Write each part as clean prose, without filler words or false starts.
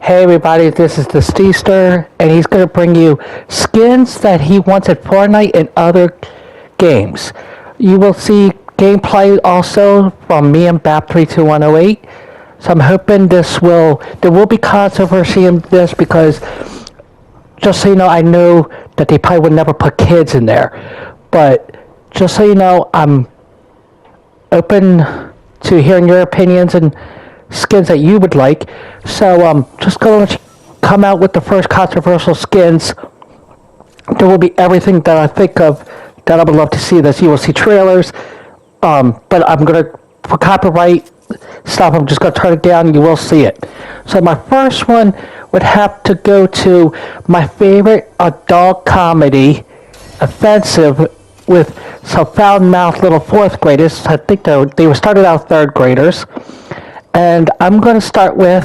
Hey everybody, this is the Steester, and he's going to bring you skins that he wants at Fortnite and other games. You will see gameplay also from me and BAP32108. So I'm hoping there will be controversy in this because, just so you know, I know that they probably would never put kids in there. But just so you know, I'm open to hearing your opinions and skins that you would like. So just going to come out with the first controversial skins. There will be everything that I think of that I would love to see. This you will see trailers, but I'm going to, for copyright stuff, I'm just going to turn it down and you will see it. So my first one would have to go to my favorite adult comedy, Offensive, with some foul-mouthed little fourth graders. I think they were started out third graders. And I'm going to start with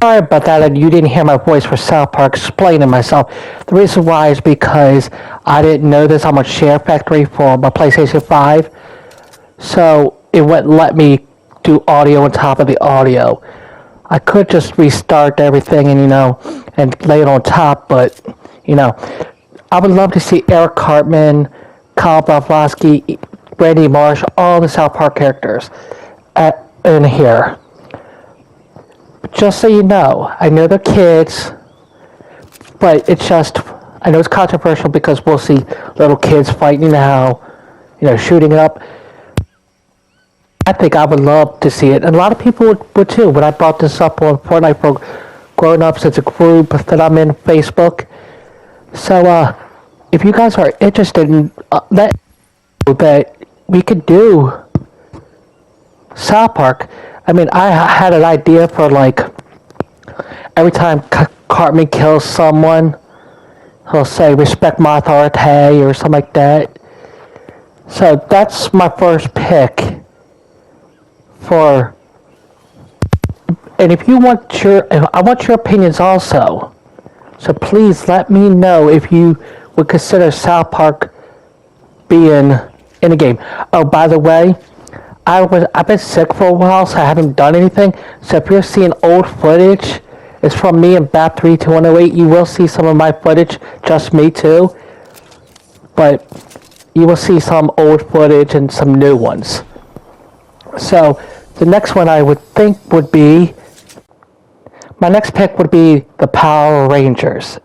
sorry about that, and you didn't hear my voice for South Park explaining myself. The reason why is because I didn't know this on my Share Factory for my PlayStation 5, so it wouldn't let me do audio on top of the audio. I could just restart everything and lay it on top, but I would love to see Eric Cartman, Kyle Blavatsky, Randy Marsh, all the South Park characters in here. Just so you know, I know they're kids, but I know it's controversial because we'll see little kids fighting now, shooting it up. I think I would love to see it, and a lot of people would too. When I brought this up on Fortnite for Grown Ups, it's a group that I'm in, Facebook. So, if you guys are interested in that we could do South Park. I mean, I had an idea for every time Cartman kills someone, he'll say "respect my authority" or something like that. So that's my first pick for. And if you want I want your opinions also. So please let me know if you would consider South Park being in the game. Oh, by the way, I've been sick for a while, so I haven't done anything. So if you're seeing old footage, it's from me and BAP32108. You will see some of my footage, just me too. But you will see some old footage and some new ones. So the next one I would think would be, my next pick would be the Power Rangers.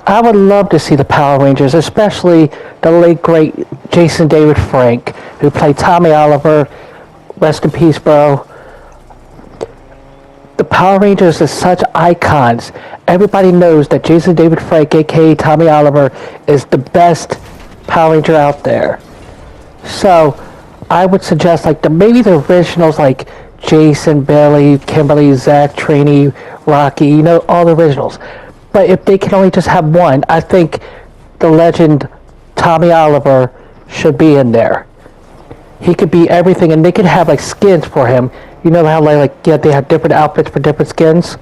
I would love to see the Power Rangers, especially the late great Jason David Frank, who played Tommy Oliver. Rest in peace, bro. The Power Rangers are such icons. Everybody knows that Jason David Frank, aka Tommy Oliver, is the best Power Ranger out there. So I would suggest maybe the originals like Jason, Billy, Kimberly, Zach, Trini, Rocky, all the originals. But if they can only just have one, I think the legend Tommy Oliver should be in there. He could be everything, and they could have skins for him. You know how they have different outfits for different skins?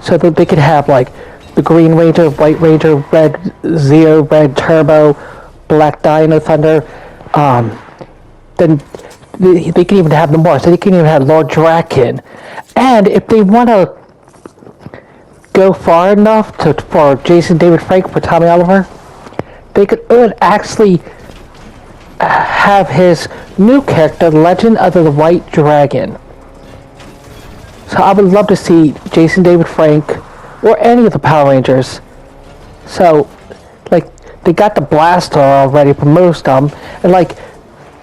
So that they could have the Green Ranger, White Ranger, Red Zeo, Red Turbo, Black Dino Thunder. Then they can even have the more. So they can even have Lord Draken. And if they want to go far enough for Jason David Frank, for Tommy Oliver, they could actually have his new character, Legend of the White Dragon. So I would love to see Jason David Frank or any of the Power Rangers. So, they got the blaster already for most of them, and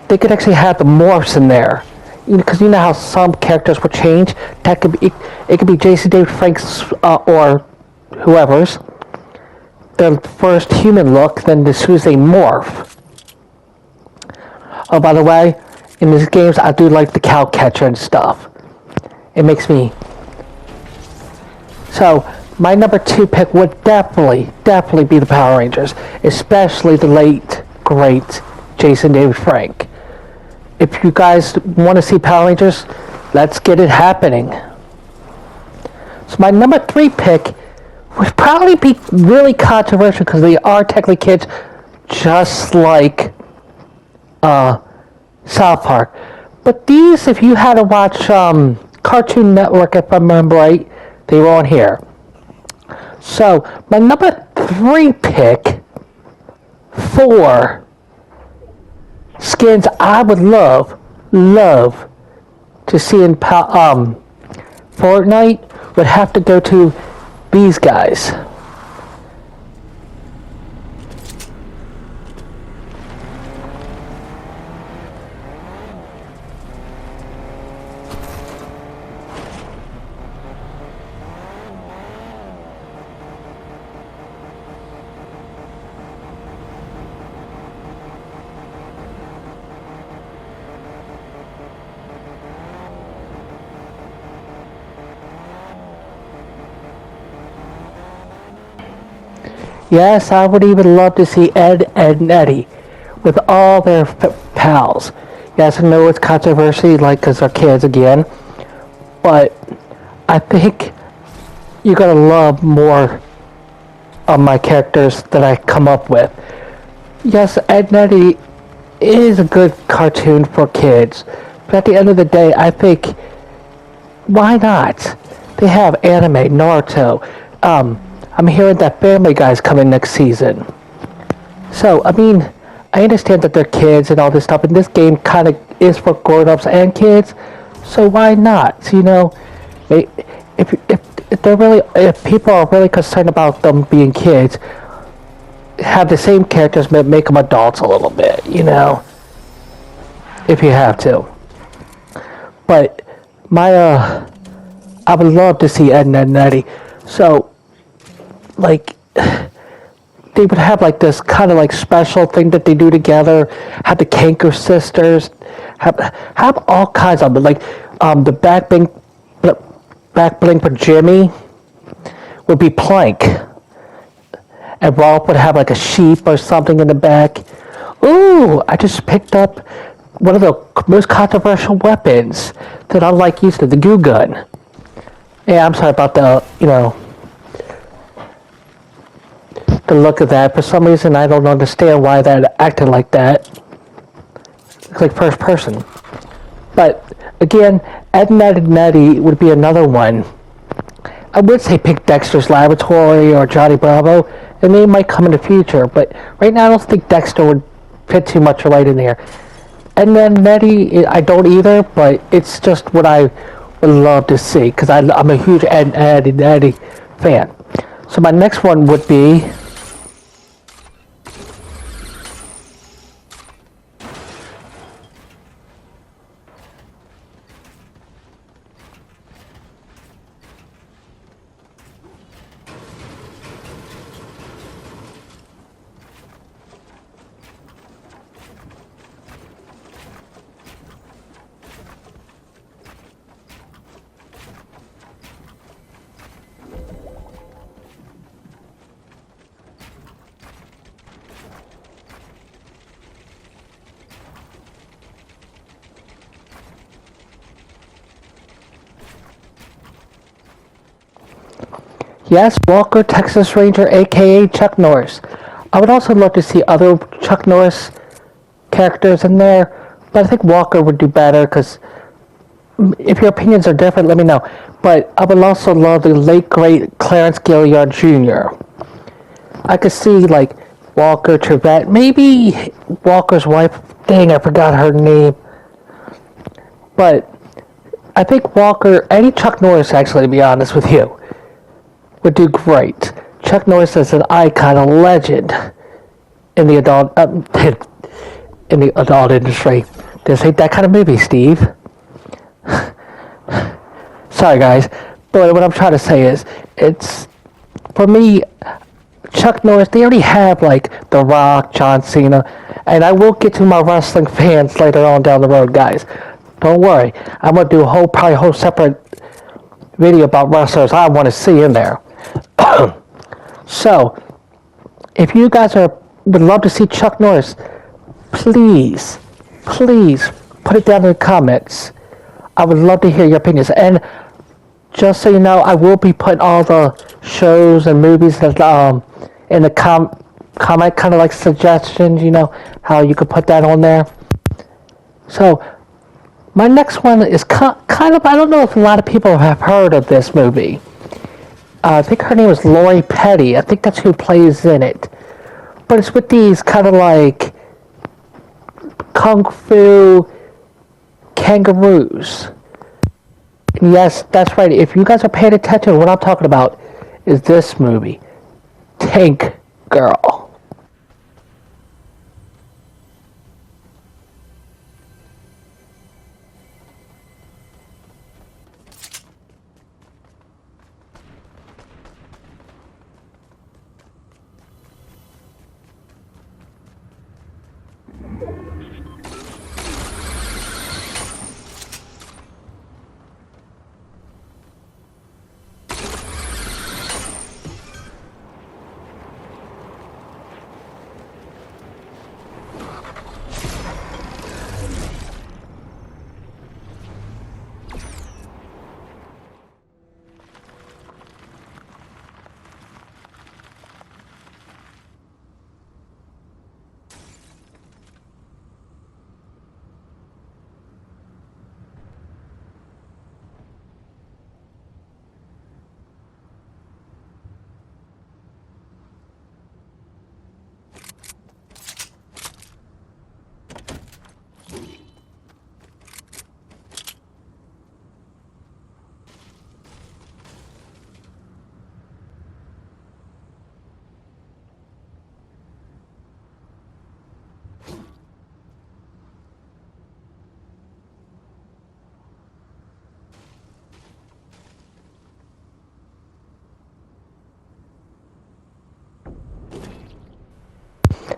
they could actually have the morphs in there. Because you know how some characters will change. That could be it could be Jason David Frank's or whoever's their first human look, then as soon as they morph. Oh, by the way, in these games I do like the cow catcher and stuff. It makes me. So my number 2 pick would definitely be the Power Rangers, especially the late great Jason David Frank. If you guys want to see Power Rangers, let's get it happening. So my number 3 pick would probably be really controversial because they are technically kids, just like South Park. But these, if you had to watch Cartoon Network, if I remember right, they were on here. So my number 3 pick for skins I would love to see in Fortnite would have to go to these guys. Yes, I would even love to see Ed, and Eddie with all their pals. Yes, I know it's controversy, because they're kids again, but I think you're going to love more of my characters that I come up with. Yes, Ed and Eddie is a good cartoon for kids, but at the end of the day, I think, why not? They have anime, Naruto, I'm hearing that Family Guy's coming next season. So, I understand that they're kids and all this stuff, and this game kind of is for grown-ups and kids, so why not? So, if people are really concerned about them being kids, have the same characters, but make them adults a little bit, if you have to. But I would love to see Ed and Eddie. So, they would have this kind of special thing that they do together. Have the Kanker sisters, have all kinds of them. The back bling for Jimmy would be Plank, and Rolf would have a sheep or something in the back. Ooh, I just picked up one of the most controversial weapons that I like using, the goo gun. Yeah, I'm sorry about the look of that. For some reason, I don't understand why that acted like that. It's like first person. But again, Ed and Eddie would be another one. I would say pick Dexter's Laboratory or Johnny Bravo, and they might come in the future. But right now, I don't think Dexter would fit too much right in there. And then Eddie, I don't either, but it's just what I would love to see, because I'm a huge Ed and Eddie fan. So my next one would be yes, Walker, Texas Ranger, aka Chuck Norris. I would also love to see other Chuck Norris characters in there, but I think Walker would do better because if your opinions are different, let me know. But I would also love the late great Clarence Gilliard Jr. I could see like Walker, Trevette, maybe Walker's wife. Dang, I forgot her name. But I think Walker, any Chuck Norris actually, to be honest with you, would do great. Chuck Norris is an icon, a legend in the adult industry. This ain't that kind of movie, Steve. Sorry, guys, but what I'm trying to say is, it's for me, Chuck Norris. They already have like The Rock, John Cena, and I will get to my wrestling fans later on down the road, guys. Don't worry, I'm gonna do probably a whole separate video about wrestlers I want to see in there. So, if you guys would love to see Chuck Norris, please put it down in the comments. I would love to hear your opinions. And just so you know, I will be putting all the shows and movies that in the comment, kind of like suggestions. You know how you could put that on there. So, my next one is kind of, I don't know if a lot of people have heard of this movie. I think her name is Lori Petty. I think that's who plays in it. But it's with these kind of like kung fu kangaroos. And yes, that's right. If you guys are paying attention, what I'm talking about is this movie, Tank Girl.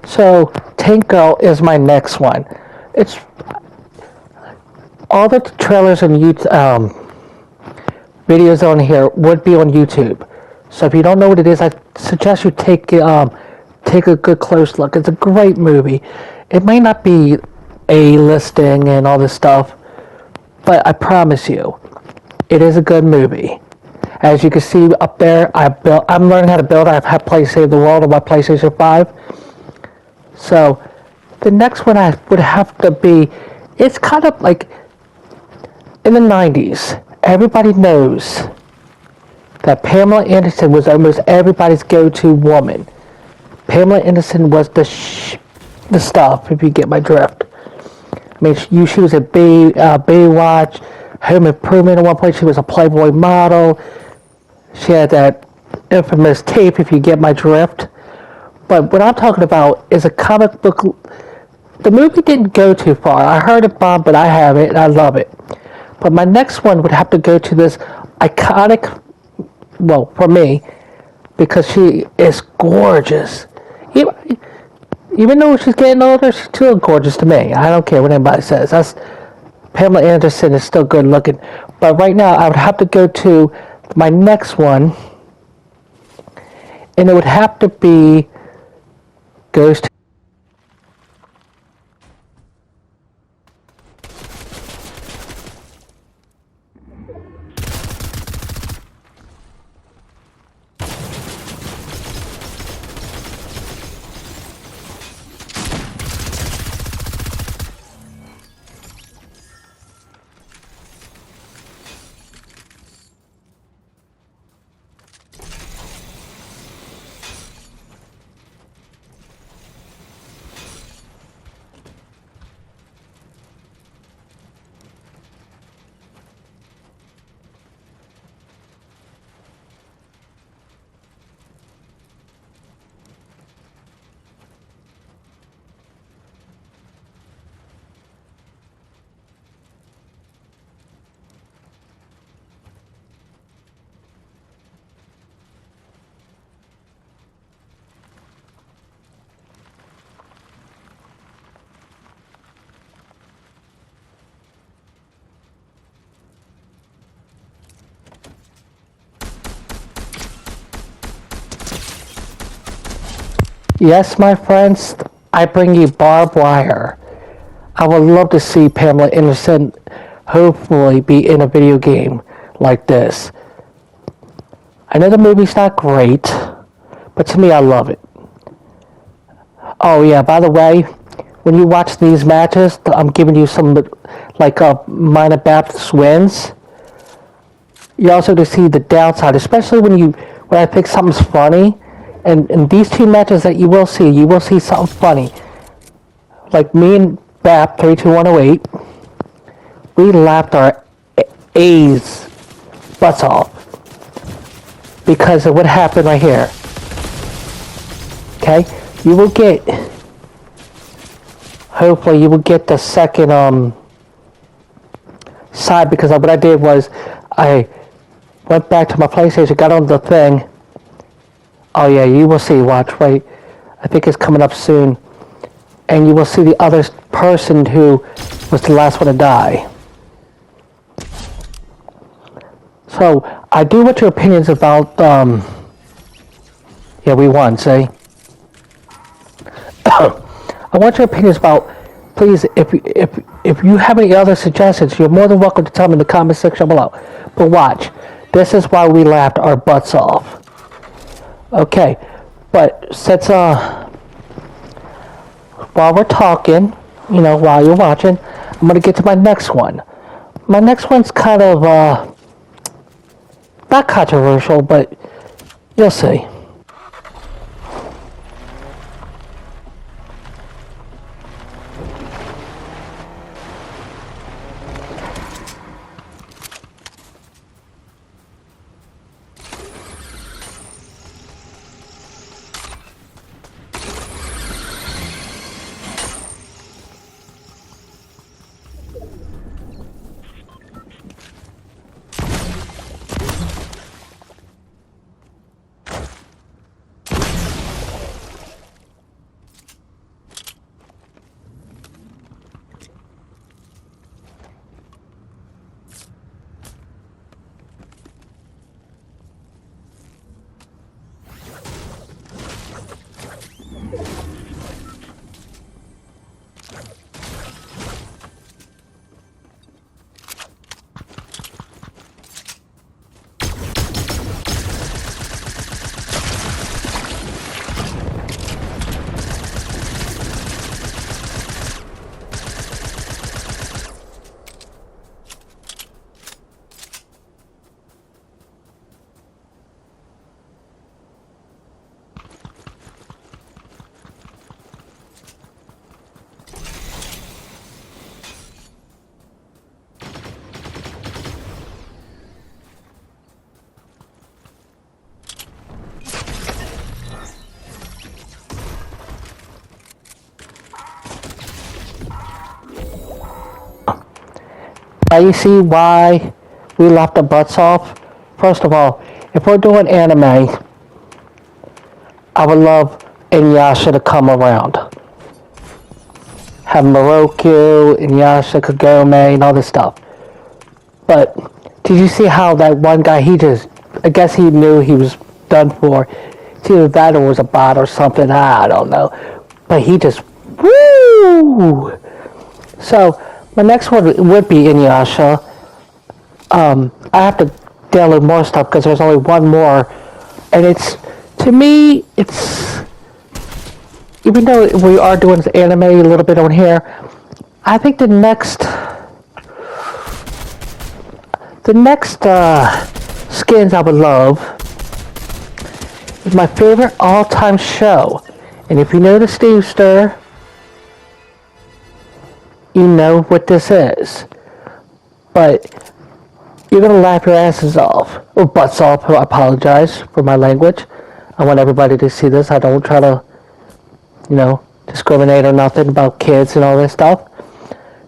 So, Tank Girl is my next one. It's all the trailers and videos on here would be on YouTube. So if you don't know what it is, I suggest you take a good close look. It's a great movie. It may not be A-listing and all this stuff, but I promise you, it is a good movie. As you can see up there, I'm learning how to build. I've had Play Save the World on my PlayStation 5. So, the next one I would have to be, it's kind of like, in the 90s, everybody knows that Pamela Anderson was almost everybody's go-to woman. Pamela Anderson was the stuff, if you get my drift. I mean, she was a Baywatch, Home Improvement at one point. She was a Playboy model. She had that infamous tape, if you get my drift. But what I'm talking about is a comic book. The movie didn't go too far. I heard it bombed, but I have it and I love it. But my next one would have to go to this iconic, well, for me, because she is gorgeous. Even though she's getting older, she's still gorgeous to me. I don't care what anybody says. Pamela Anderson is still good looking. But right now, I would have to go to my next one, and it would have to be goes to. Yes, my friends, I bring you barbed wire. I would love to see Pamela Anderson hopefully be in a video game like this. I know the movie's not great, but to me, I love it. Oh yeah, by the way, when you watch these matches, I'm giving you some like minor Baptist wins. You also to see the downside, especially when I pick something's funny. And in these two matches that you will see something funny. Like me and BAP 32108, we laughed our A's butts off because of what happened right here. Okay, hopefully you will get the second side, because what I did was I went back to my PlayStation, got on the thing. Oh yeah, you will see, watch, wait. I think it's coming up soon. And you will see the other person who was the last one to die. So, I do want your opinions about, yeah, we won, see? I want your opinions about, please, if you have any other suggestions, you're more than welcome to tell me in the comment section below. But watch, this is why we laughed our butts off. Okay, but since while we're talking, while you're watching, I'm gonna get to my next one. My next one's kind of not controversial, but you'll see. Now you see why we laughed our butts off? First of all, if we're doing anime, I would love Inuyasha to come around. Have Moroku, Inuyasha, Kagome, and all this stuff. But did you see how that one guy, I guess he knew he was done for. It's either that or was a bot or something, I don't know. But he just, woo! So, my next one would be Inuyasha. I have to download more stuff because there's only one more. And to me, even though we are doing anime a little bit on here, I think the next skins I would love is my favorite all-time show. And if you know the Steamster, you know what this is. But you're going to laugh your asses off. Or butts off, I apologize for my language. I want everybody to see this. I don't try to, discriminate or nothing about kids and all this stuff.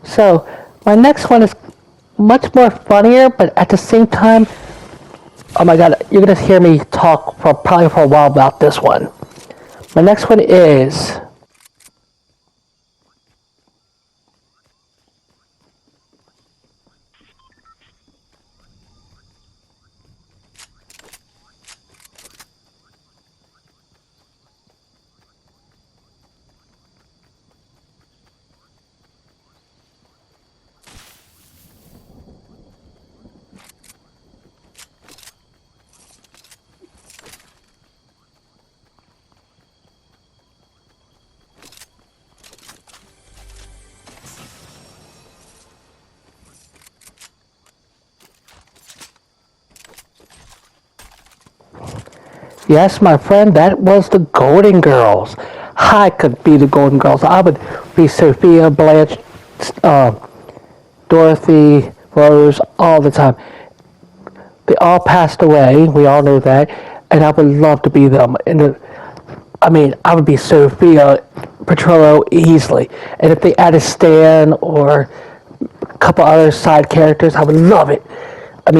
So, my next one is much more funnier, but at the same time, oh my god, you're going to hear me talk probably for a while about this one. My next one is yes, my friend, that was the Golden Girls. I could be the Golden Girls. I would be Sophia, Blanche, Dorothy, Rose, all the time. They all passed away. We all know that. And I would love to be them. I would be Sophia Petrillo easily. And if they added Stan or a couple other side characters, I would love it. I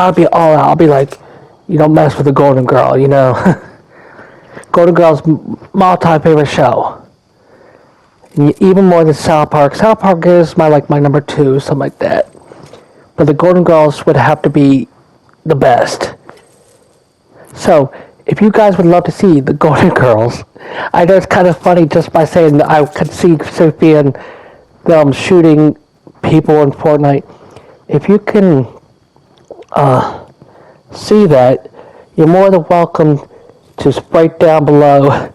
would be all out. I'll be like, you don't mess with the Golden Girl, Golden Girl's my all-time favorite show. And even more than South Park. South Park is my number 2, something like that. But the Golden Girls would have to be the best. So, if you guys would love to see the Golden Girls, I know it's kind of funny just by saying that I could see Sophia and them shooting people in Fortnite. If you can see that, you're more than welcome to write down below.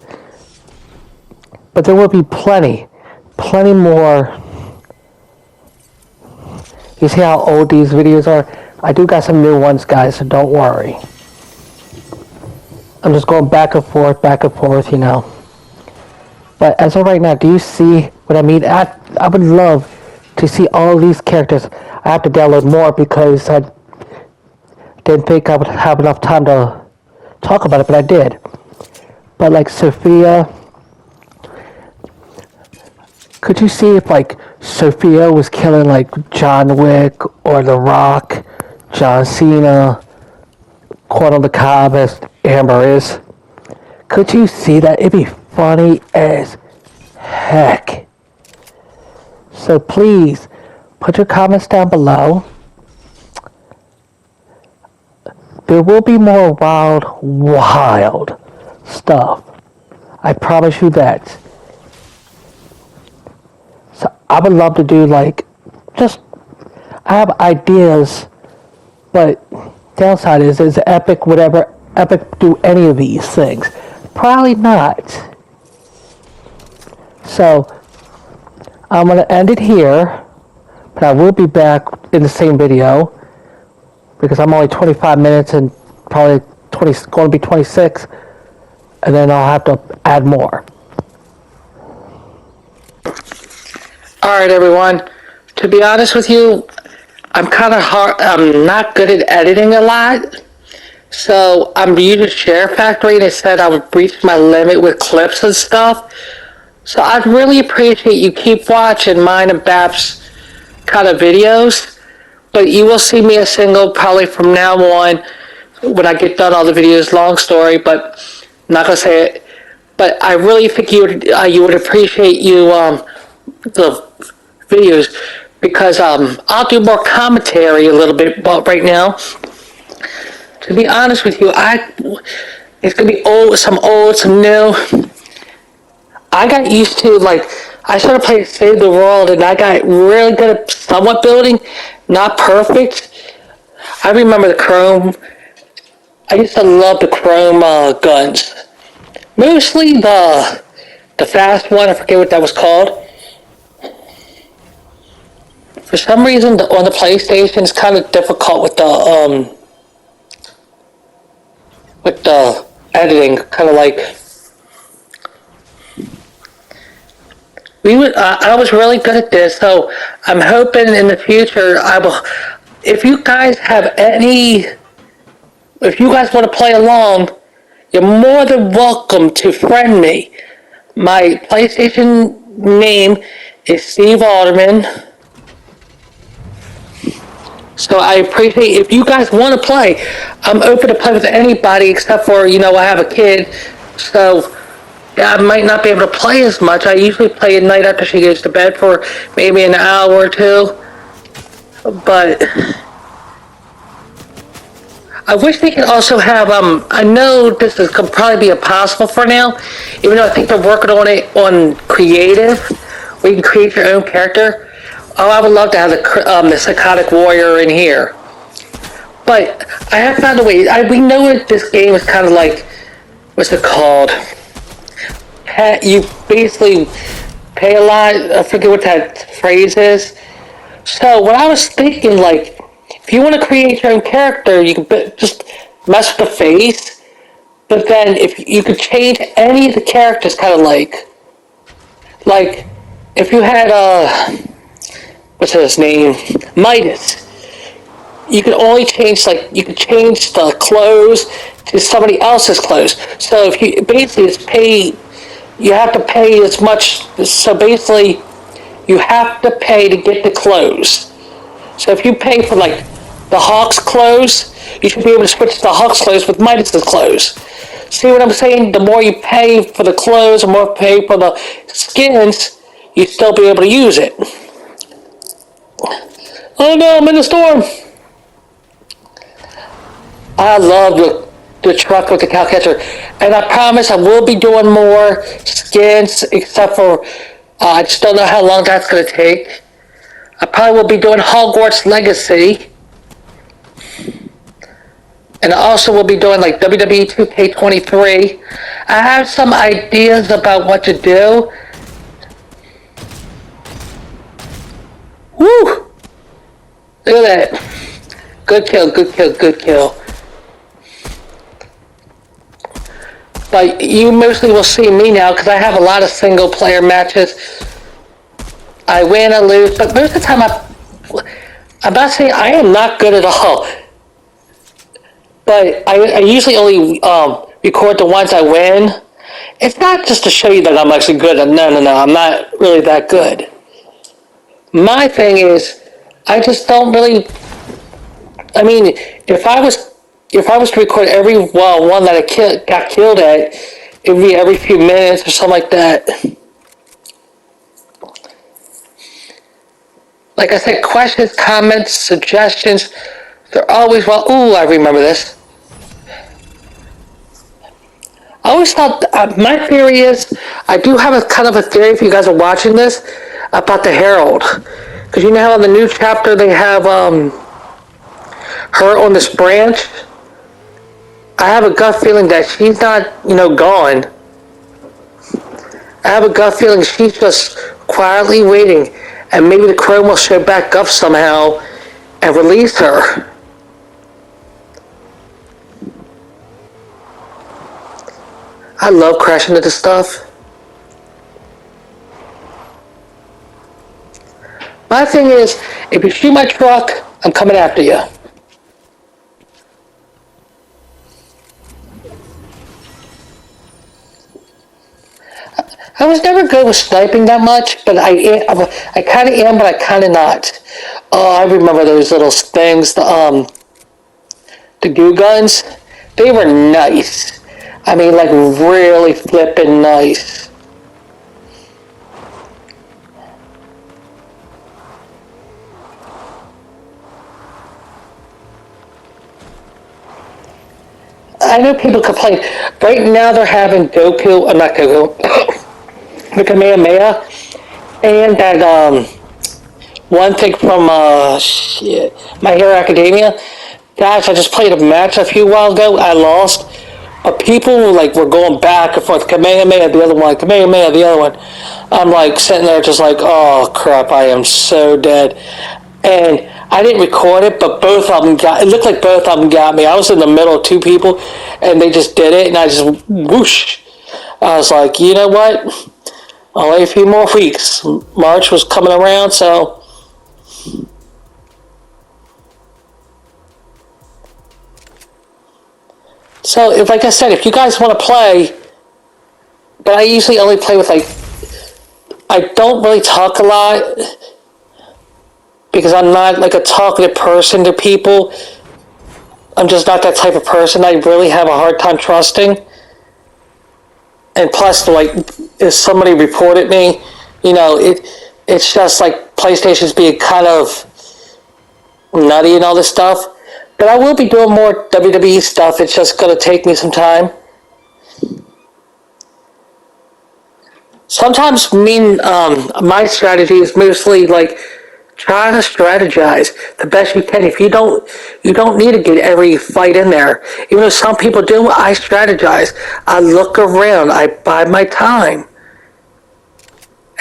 But there will be plenty more. You see how old these videos are? I do got some new ones, guys, so don't worry. I'm just going back and forth, But as of right now, do you see what I mean? I would love to see all of these characters. I have to download more because I didn't think I would have enough time to talk about it, but I did. But like Sophia, could you see if Sophia was killing John Wick or The Rock, John Cena, Quantum the Cobb as Amber is? Could you see that? It'd be funny as heck. So please, put your comments down below. There will be more wild stuff. I promise you that. So I would love to do I have ideas, but downside is Epic do any of these things? Probably not. So I'm going to end it here, but I will be back in the same video because I'm only 25 minutes and probably going to be 26, and then I'll have to add more. Alright everyone, to be honest with you, I'm not good at editing a lot, so I'm using Share Factory and it said I would reach my limit with clips and stuff. So I'd really appreciate you keep watching mine and Bab's kind of videos. but you will see me as single probably from now on when I get done all the videos. Long story, but I'm not gonna say it. But I really think you would appreciate the videos because I'll do more commentary a little bit. But right now, to be honest with you, it's gonna be old, some new. I got used to I started playing Save the World and I got really good at somewhat building, not perfect. I remember the Chrome. I used to love the Chrome guns. Mostly the fast one. I forget what that was called. For some reason, on the PlayStation, it's kind of difficult with the editing. Kind of like I was really good at this, so I'm hoping in the future I will. If you guys want to play along, you're more than welcome to friend me. My PlayStation name is Steve Alderman. So I appreciate if you guys want to play. I'm open to play with anybody except for I have a kid, so I might not be able to play as much. I usually play at night after she goes to bed for maybe an hour or two. But I wish they could also have, I know this could probably be impossible for now, even though I think they're working on it on creative, where you can create your own character. Oh, I would love to have the Psychotic Warrior in here. But I have found a way. We know that this game is kind of like, what's it called? You basically pay a lot. I forget what that phrase is. So what I was thinking, if you want to create your own character, you can just mess with the face. But then if you could change any of the characters, kind of like if you had what's his name, Midas. You could only change you could change the clothes to somebody else's clothes. So if you basically it's pay. You have to pay as much, so basically, you have to pay to get the clothes. So if you pay for the Hawk's clothes, you should be able to switch to the Hawk's clothes with Midas's clothes. See what I'm saying? The more you pay for the clothes, the more you pay for the skins, you still be able to use it. Oh no, I'm in the storm! I love the truck with the cow catcher, and I promise I will be doing more skins, except for I just don't know how long that's going to take. I probably will be doing Hogwarts Legacy, and I also will be doing WWE 2K23. I have some ideas about what to do. Woo! Look at that. Good kill, good kill, good kill. But you mostly will see me now because I have a lot of single player matches. I win, I lose, but most of the time I'm not saying I am not good at all. But I usually only record the ones I win. It's not just to show you that I'm actually good. No, I'm not really that good. My thing is, I just don't really. I mean, if I was to record every one that I got killed at, it would be every few minutes or something like that. Like I said, questions, comments, suggestions, they're always ooh, I remember this. I always thought, my theory is, I do have a kind of a theory if you guys are watching this, about the Herald. Because you know how in the new chapter they have her on this branch? I have a gut feeling that she's not, gone. I have a gut feeling she's just quietly waiting, and maybe the Chrome will show back up somehow and release her. I love crashing into stuff. My thing is, if you shoot my truck, I'm coming after you. I was never good with sniping that much, but I kind of am, but I kind of not. Oh, I remember those little things, the goo guns. They were nice. I mean, like really flippin' nice. I know people complain. Right now they're having Goku, I'm not Goku, the Kamehameha, and that one thing from My Hero Academia. Guys, I just played a match a few while ago. I lost, but people were going back and forth. Kamehameha, the other one. Kamehameha, the other one. I'm like sitting there, just like, oh crap! I am so dead. And I didn't record it, but both of them got. It looked like both of them got me. I was in the middle of two people, and they just did it, and I just whoosh. I was like, you know what? Only a few more weeks. March was coming around, so. So, like I said, if you guys want to play, but I usually only play with I don't really talk a lot because I'm not like a talkative person to people. I'm just not that type of person. I really have a hard time trusting. And plus, if somebody reported me, it's just like PlayStation's being kind of nutty and all this stuff. But I will be doing more WWE stuff. It's just going to take me some time. Sometimes my strategy is mostly like try to strategize the best you can. If you don't need to get every fight in there. Even though some people do, I strategize. I look around. I buy my time.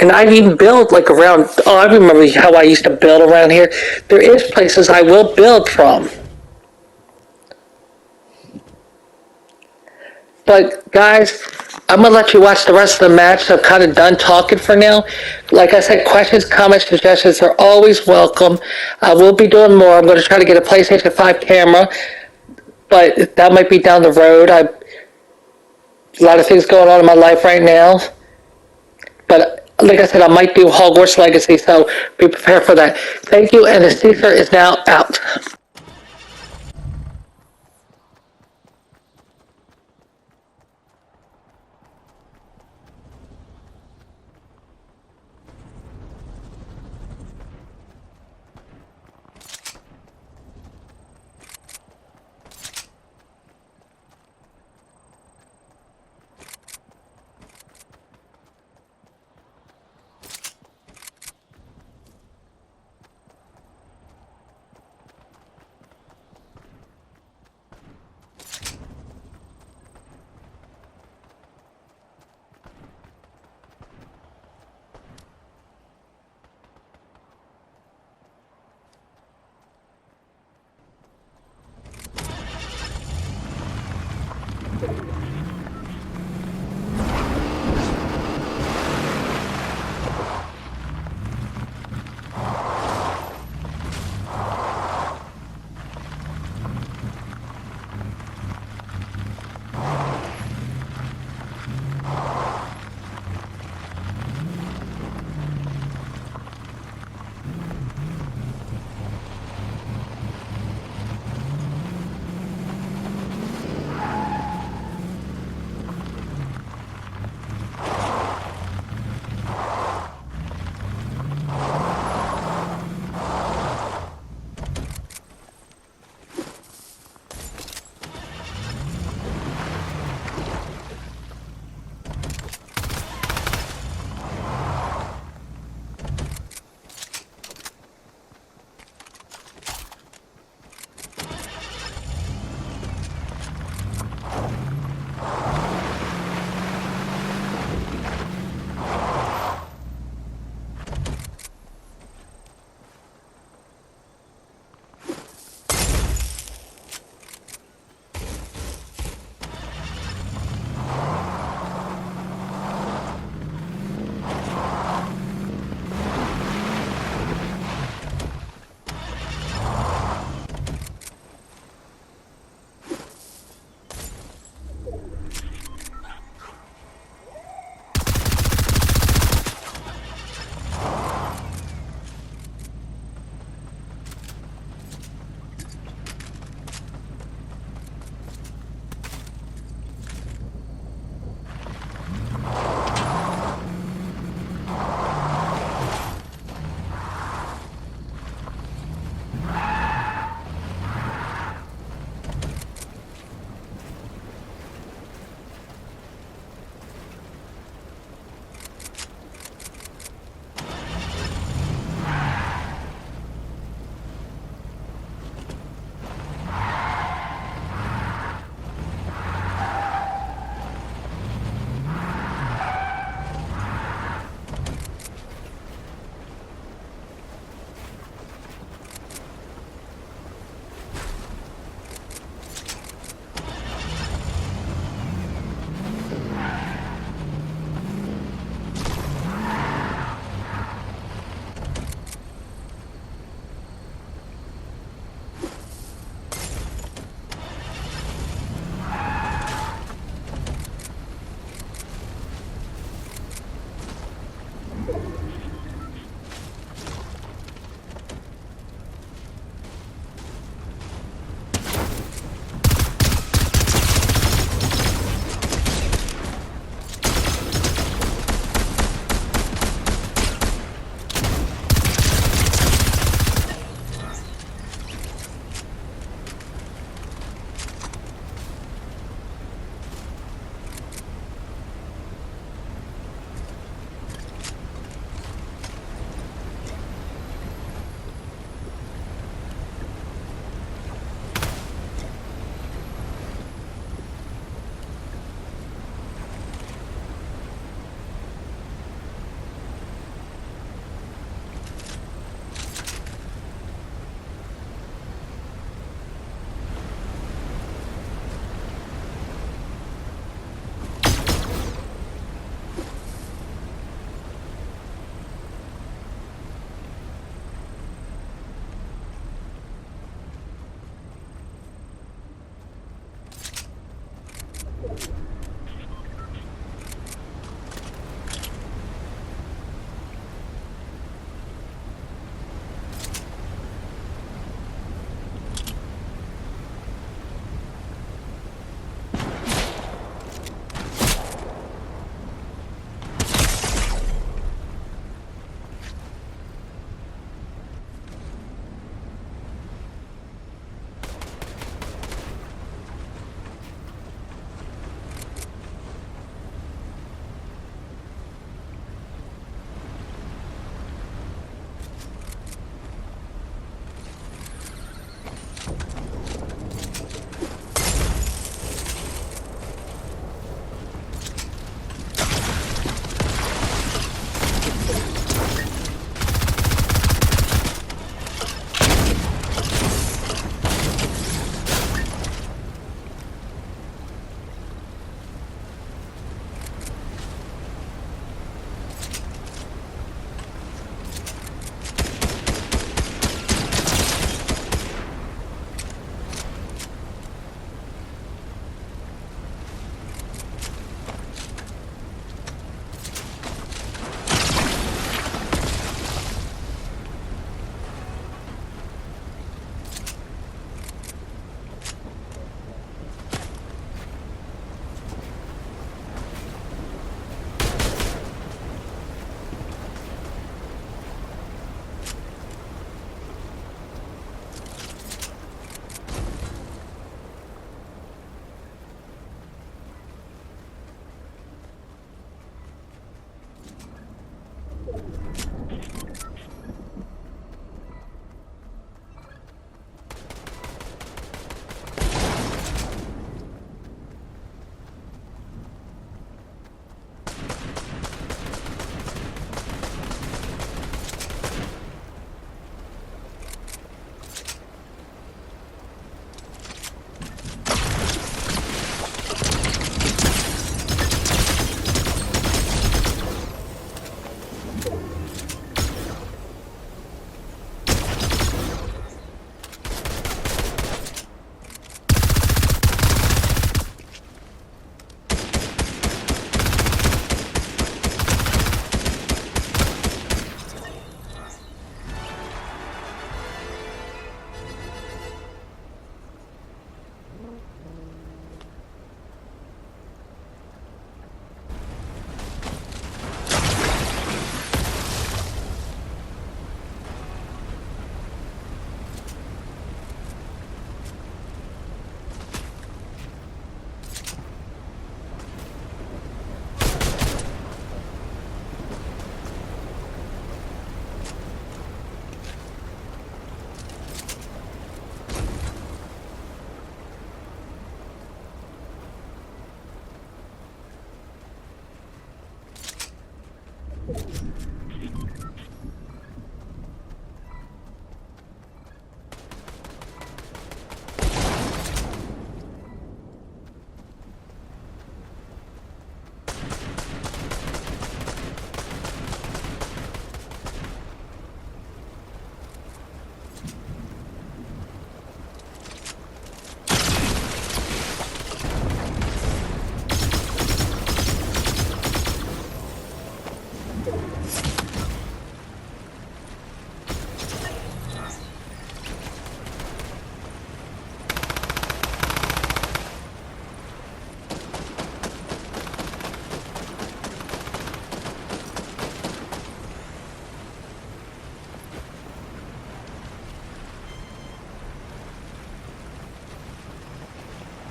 And I even build around. Oh, I remember how I used to build around here. There is places I will build from. But guys, I'm going to let you watch the rest of the match. I'm kind of done talking for now. Like I said, questions, comments, suggestions are always welcome. I will be doing more. I'm going to try to get a PlayStation 5 camera, but that might be down the road. A lot of things going on in my life right now. But like I said, I might do Hogwarts Legacy, so be prepared for that. Thank you, and the Caesar is now out.